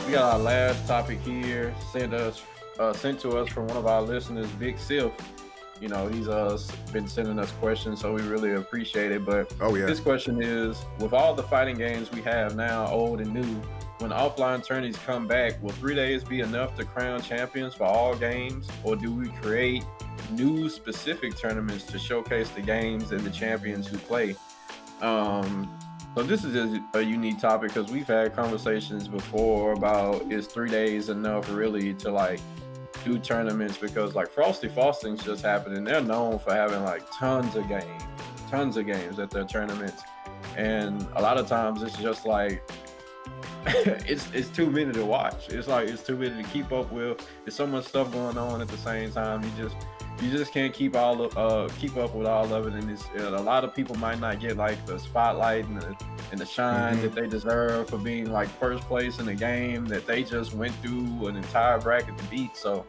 We got our last topic here sent to us from one of our listeners, Big Sif. You know, he's been sending us questions, so we really appreciate it. But Oh yeah. his question is: with all the fighting games we have now, old and new, when offline tourneys come back, will 3 days be enough to crown champions for all games, or do we create new specific tournaments to showcase the games and the champions who play? Um, so this is a unique topic because we've had conversations before about is 3 days enough really to like do tournaments, because like Frosty Frosting's just happened and they're known for having like tons of games at their tournaments, and a lot of times it's just like it's too many to watch. It's like it's too many to keep up with. There's so much stuff going on at the same time. You just can't keep up with all of it, and a lot of people might not get like the spotlight and the shine Mm-hmm. that they deserve for being like first place in a game that they just went through an entire bracket to beat. So,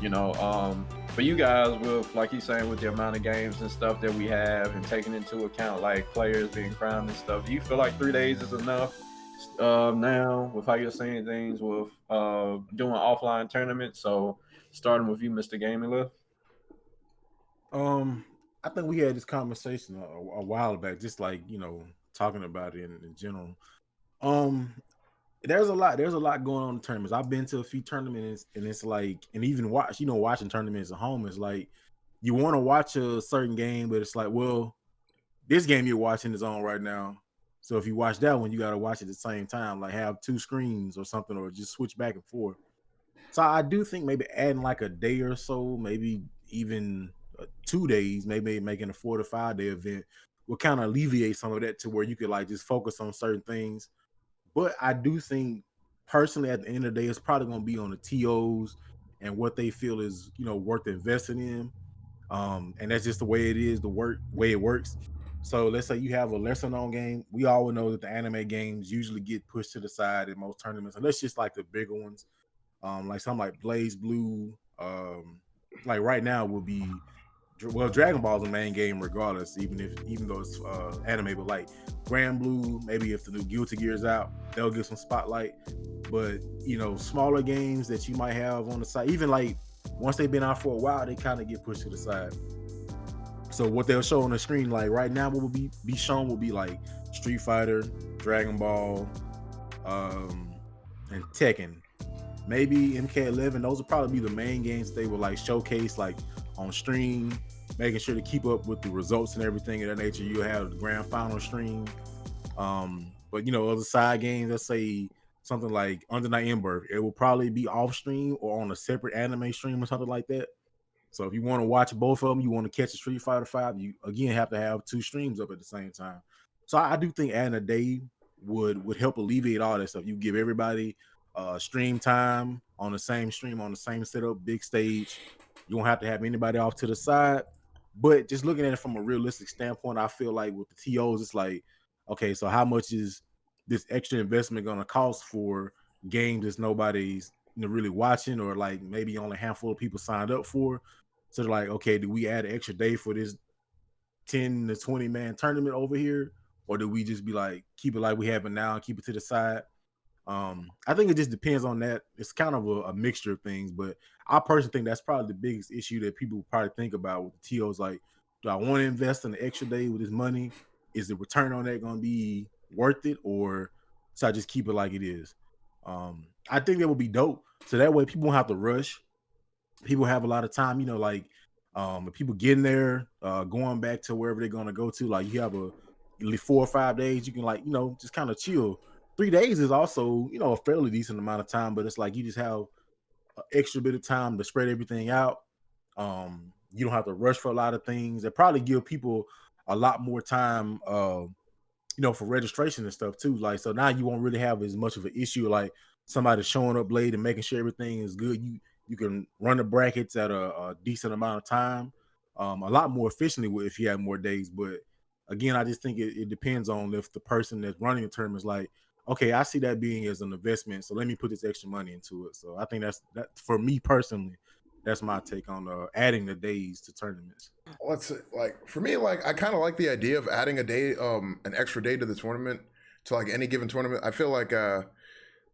for you guys, with like he's saying, with the amount of games and stuff that we have, and taking into account like players being crowned and stuff, do you feel like 3 days is enough? Now, with how you're saying things with doing offline tournaments. So starting with you, Mr. Gaming Lift. Um, I think we had this conversation a while back, just like talking about it in general. Um, there's a lot going on in tournaments. I've been to a few tournaments, and it's like, and even watching tournaments at home is like, you want to watch a certain game, but it's like, well, this game you're watching is on right now. So if you watch that one, you got to watch it at the same time, like have two screens or something, or just switch back and forth. So I do think maybe adding like a day or so, maybe even 2 days, maybe making a 4 to 5 day event will kind of alleviate some of that to where you could like just focus on certain things. But I do think personally at the end of the day, it's probably going to be on the TOs and what they feel is, worth investing in. And that's just the way it is, the way it works. So let's say you have a lesser known game. We all know that the anime games usually get pushed to the side in most tournaments, and that's just like the bigger ones. Like something like Blaze Blue, like right now will be, well, Dragon Ball is the main game regardless, even though it's anime. But like Grand Blue, maybe if the new Guilty Gear's out, they'll get some spotlight. But smaller games that you might have on the side, even like once they've been out for a while, they kind of get pushed to the side. So what they'll show on the screen, like right now, what will be shown will be like Street Fighter, Dragon Ball, um, and Tekken. Maybe MK11. Those will probably be the main games they will like showcase like on stream, making sure to keep up with the results and everything of that nature. You have the grand final stream. But other side games, let's say something like Under Night Ember, it will probably be off stream or on a separate anime stream or something like that. So if you want to watch both of them, you want to catch a Street Fighter 5, you again have to have two streams up at the same time. So I do think adding a day would help alleviate all that stuff. You give everybody stream time on the same stream, on the same setup, big stage. You won't have to have anybody off to the side. But just looking at it from a realistic standpoint, I feel like with the TOs, it's like, okay, so how much is this extra investment going to cost for games that nobody's really watching, or like maybe only a handful of people signed up for? So they're like, okay, do we add an extra day for this 10 to 20 man tournament over here? Or do we just be like, keep it like we have it now and keep it to the side? I think it just depends on that. It's kind of a mixture of things, but I personally think that's probably the biggest issue that people probably think about with the TOs. Like, do I want to invest in an extra day with this money? Is the return on that going to be worth it, or should I just keep it like it is? I think that would be dope. So that way, people won't have to rush. People have a lot of time. Like if people getting there, going back to wherever they're going to go to. Like you have a 4 or 5 days, you can like just kind of chill. 3 days is also a fairly decent amount of time, but it's like you just have an extra bit of time to spread everything out. You don't have to rush for a lot of things. It probably give people a lot more time, for registration and stuff too. Like so now you won't really have as much of an issue like somebody showing up late and making sure everything is good. You can run the brackets at a decent amount of time, a lot more efficiently if you have more days. But again, I just think it depends on if the person that's running the tournament is like, okay, I see that being as an investment, so let me put this extra money into it. So I think that's that for me personally. That's my take on adding the days to tournaments. Let's say, like for me, like I kind of like the idea of adding a day, an extra day to the tournament, to like any given tournament. I feel like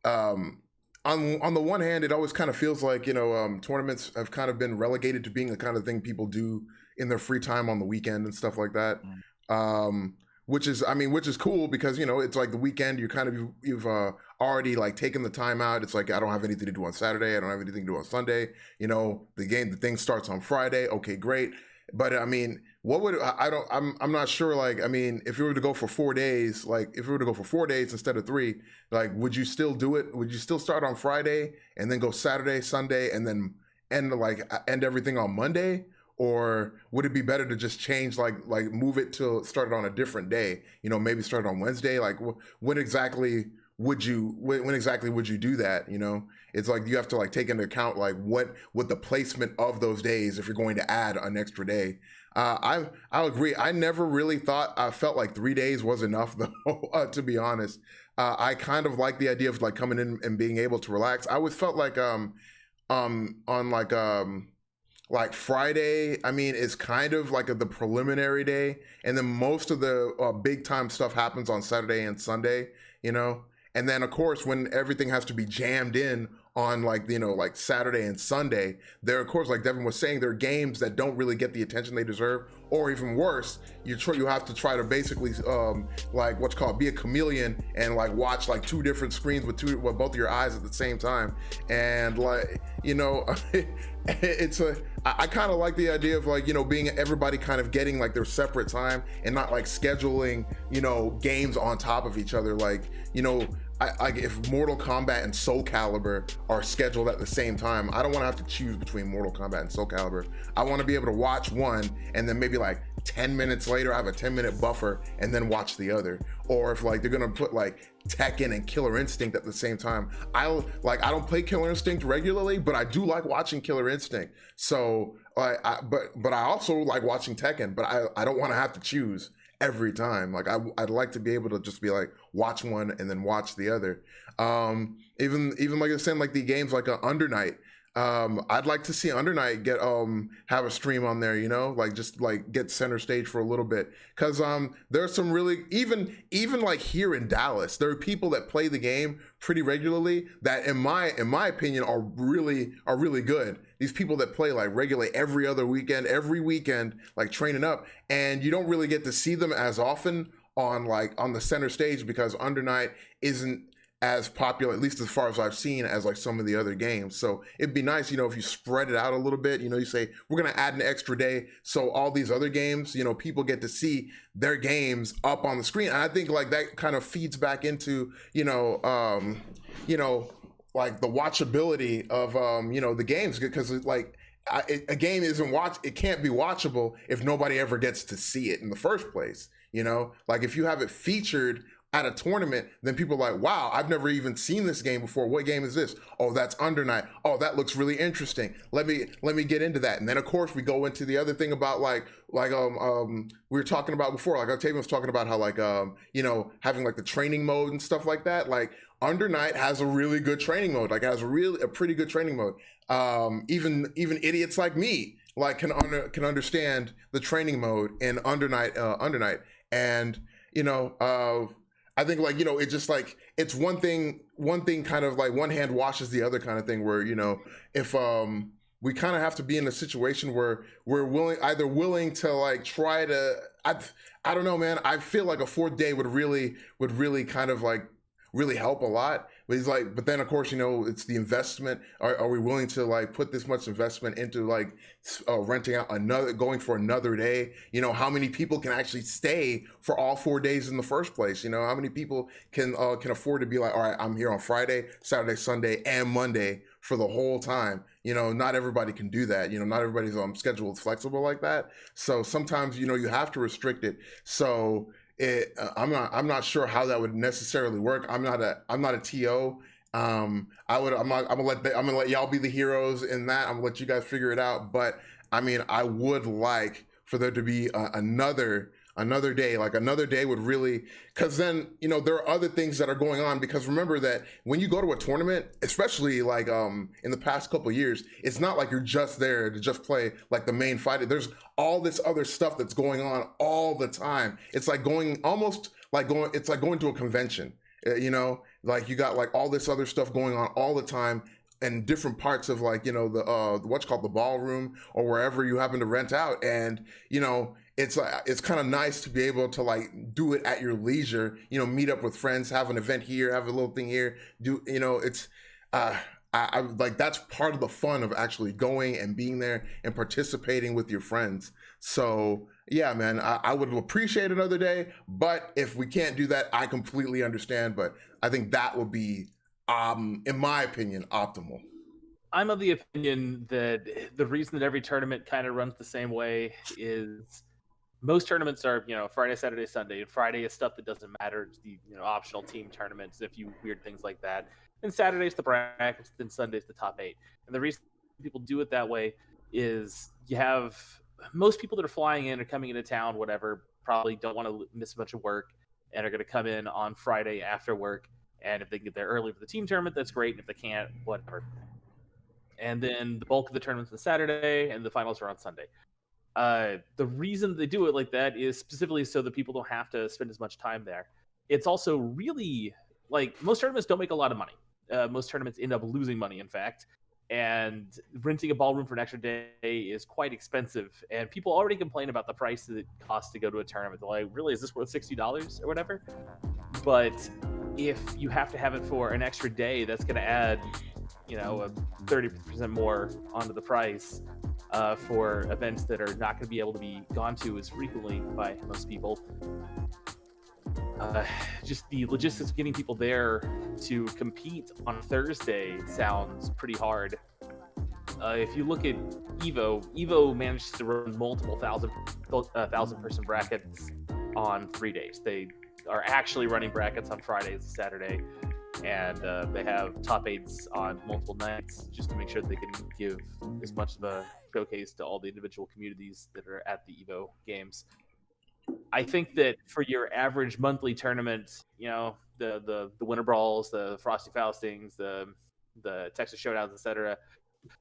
um, on the one hand, it always kind of feels like tournaments have kind of been relegated to being the kind of thing people do in their free time on the weekend and stuff like that. Which is cool because it's like the weekend. You've already like taken the time out. It's like I don't have anything to do on Saturday. I don't have anything to do on Sunday. The thing starts on Friday. Okay, great. But I mean, what would I'm not sure. Like, I mean, if we were to go for 4 days, like if we were to go for 4 days instead of 3, like, would you still do it? Would you still start on Friday and then go Saturday, Sunday, and then end everything on Monday? Or would it be better to just change, like move it to start it on a different day? Maybe start it on Wednesday. Like, when exactly would you do that? It's like you have to like take into account like what the placement of those days if you're going to add an extra day. I'll agree. I never really I felt like 3 days was enough though. To be honest, I kind of like the idea of like coming in and being able to relax. I always felt like on like Friday, I mean, is kind of like the preliminary day, and then most of the big time stuff happens on Saturday and Sunday, and then of course when everything has to be jammed in on like like Saturday and Sunday, there of course, like Devin was saying, there are games that don't really get the attention they deserve, or even worse, you have to try to basically like what's called be a chameleon and like watch like 2 different screens with both of your eyes at the same time, and like I kind of like the idea of like being everybody kind of getting like their separate time and not like scheduling games on top of each other, like if Mortal Kombat and Soul Calibur are scheduled at the same time, I don't want to have to choose between Mortal Kombat and Soul Calibur. I want to be able to watch one and then maybe like 10 minutes later I have a 10-minute buffer and then watch the other. Or if like they're gonna put like Tekken and Killer Instinct at the same time, I don't play Killer Instinct regularly, but I do like watching Killer Instinct. So but I also like watching Tekken, but I don't want to have to choose every time. Like I'd like to be able to just be like watch one and then watch the other. Even like I was saying, like the games like Under Night. I'd like to see Under Night get have a stream on there, like just like get center stage for a little bit, because there are some really even like here in Dallas, there are people that play the game pretty regularly that in my opinion are really good. These people that play like regularly every weekend, like training up, and you don't really get to see them as often on the center stage because Under Night isn't as popular, at least as far as I've seen, as like some of the other games. So it'd be nice, if you spread it out a little bit, you say, we're going to add an extra day. So all these other games, people get to see their games up on the screen. And I think like that kind of feeds back into, like the watchability of, the games, because like a game it can't be watchable if nobody ever gets to see it in the first place. Like if you have it featured at a tournament, then people are like, wow, I've never even seen this game before. What game is this? Oh, that's Under Night. Oh, that looks really interesting. Let me get into that. And then of course we go into the other thing about like we were talking about before, like Octavian was talking about how like having like the training mode and stuff like that. Like Under Night has a really good training mode. Like it has a pretty good training mode. Even idiots like me like can understand the training mode in Under Night. And I think like it's just like it's one thing kind of like one hand washes the other kind of thing, where if we kind of have to be in a situation where we're willing to like try to I don't know, man. I feel like a 4th day would really kind of like really help a lot. But he's like, but then of course, it's the investment. Are we willing to like put this much investment into like renting out going for another day? How many people can actually stay for all 4 days in the first place? How many people can afford to be like, all right, I'm here on Friday, Saturday, Sunday, and Monday for the whole time? Not everybody can do that. Not everybody's schedule is flexible like that. So sometimes, you have to restrict it. So I'm not sure how that would necessarily work. I'm not a TO. I'm gonna let y'all be the heroes in that. I'm gonna let you guys figure it out. But I mean, I would like for there to be another another day, like another day would really, because then, you know, there are other things that are going on. Because remember that when you go to a tournament, especially like in the past couple of years, it's not like you're just there to just play like the main fight. There's all this other stuff that's going on all the time. It's like going almost like going, it's like going to a convention, you know, like you got like all this other stuff going on all the time, and different parts of, like, you know, the what's called the ballroom or wherever you happen to rent out. And you know, it's kind of nice to be able to like do it at your leisure, you know, meet up with friends, have an event here, have a little thing here, do, you know, it's I like, that's part of the fun of actually going and being there and participating with your friends. So yeah, man, I would appreciate another day, but if we can't do that, I completely understand. But I think that would be, in my opinion, optimal. I'm of the opinion that the reason that every tournament kind of runs the same way is most tournaments are, you know, Friday, Saturday, Sunday. And Friday is stuff that doesn't matter. It's the, you know, optional team tournaments, a few weird things like that. And Saturday's the brackets, then Sunday's the top 8. And the reason people do it that way is you have most people that are flying in or coming into town, whatever, probably don't want to miss a bunch of work and are going to come in on Friday after work. And if they can get there early for the team tournament, that's great. And if they can't, whatever. And then the bulk of the tournament's on Saturday, and the finals are on Sunday. The reason they do it like that is specifically so that people don't have to spend as much time there. It's also really, like, most tournaments don't make a lot of money. Most tournaments end up losing money, in fact. And renting a ballroom for an extra day is quite expensive. And people already complain about the price that it costs to go to a tournament. They're like, really, is this worth $60 or whatever? But if you have to have it for an extra day, that's going to add, you know, a 30% more onto the price for events that are not going to be able to be gone to as frequently by most people. Just the logistics of getting people there to compete on Thursday sounds pretty hard. If you look at Evo managed to run multiple thousand person brackets on 3 days. They are actually running brackets on Fridays and Saturday, and they have top 8s on multiple nights just to make sure that they can give as much of a showcase to all the individual communities that are at the Evo games. I think that for your average monthly tournament, you know, the Winter Brawls, the Frosty Faustings, the Texas Showdowns, etc.,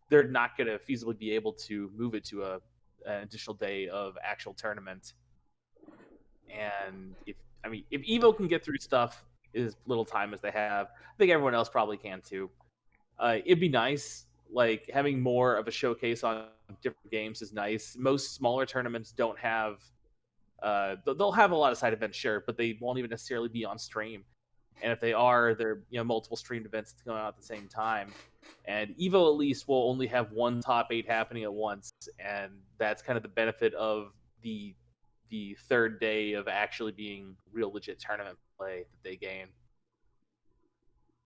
they're not going to feasibly be able to move it to an additional day of actual tournament. And if Evo can get through stuff as little time as they have, I think everyone else probably can too. It'd be nice, like, having more of a showcase on different games is nice. Most smaller tournaments don't have. They'll have a lot of side events, sure, but they won't even necessarily be on stream. And if they are, they're, you know, multiple streamed events going on at the same time. And Evo at least will only have one top 8 happening at once, and that's kind of the benefit of the third day of actually being real legit tournament play that they gain.